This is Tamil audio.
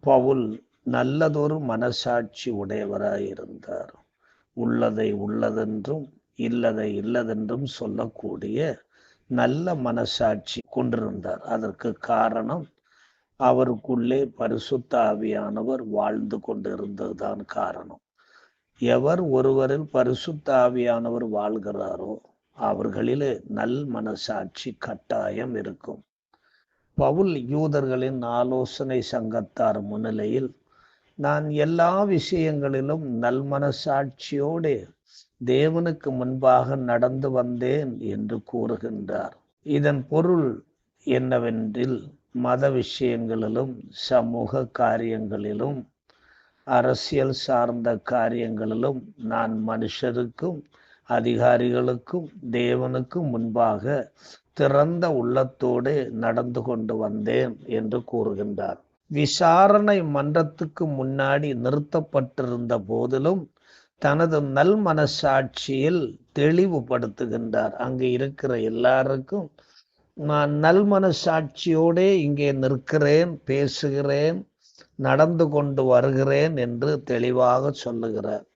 பவுல் நல்லதொரு மனசாட்சி உடையவராயிருந்தார். உள்ளதை உள்ளதென்றும் இல்லதை இல்லதென்றும் சொல்லக்கூடிய நல்ல மனசாட்சி கொண்டிருந்தார். அதற்கு காரணம் அவருக்குள்ளே பரிசுத்த ஆவியானவர் வாழ்ந்து கொண்டிருந்ததுதான் காரணம். எவர் ஒருவரில் பரிசுத்த ஆவியானவர் வாழ்கிறாரோ அவர்களிலே நல் மனசாட்சி கட்டாயம் இருக்கும். பவுல் யூதர்களின் ஆலோசனை சங்கத்தார் முன்னிலையில் நான் எல்லா விஷயங்களிலும் நல் மனசாட்சியோடு தேவனுக்கு முன்பாக நடந்து வந்தேன் என்று கூறுகின்றார். இதன் பொருள் என்னவென்றில் மத விஷயங்களிலும் சமூக காரியங்களிலும் அரசியல் சார்ந்த காரியங்களிலும் நான் மனுஷருக்கும் அதிகாரிகளுக்கும் தேவனுக்கும் முன்பாக திறந்த உள்ளத்தோடு நடந்து கொண்டு வந்தேன் என்று கூறுகின்றார். விசாரணை மன்றத்துக்கு முன்னாடி நிறுத்தப்பட்டிருந்த போதிலும் தனது நல் மனசாட்சியில் தெளிவுபடுத்துகின்றார். அங்கு இருக்கிற எல்லாருக்கும் நான் நல் மனசாட்சியோடே இங்கே நிற்கிறேன், பேசுகிறேன், நடந்து கொண்டு வருகிறேன் என்று தெளிவாக சொல்லுகிறார்.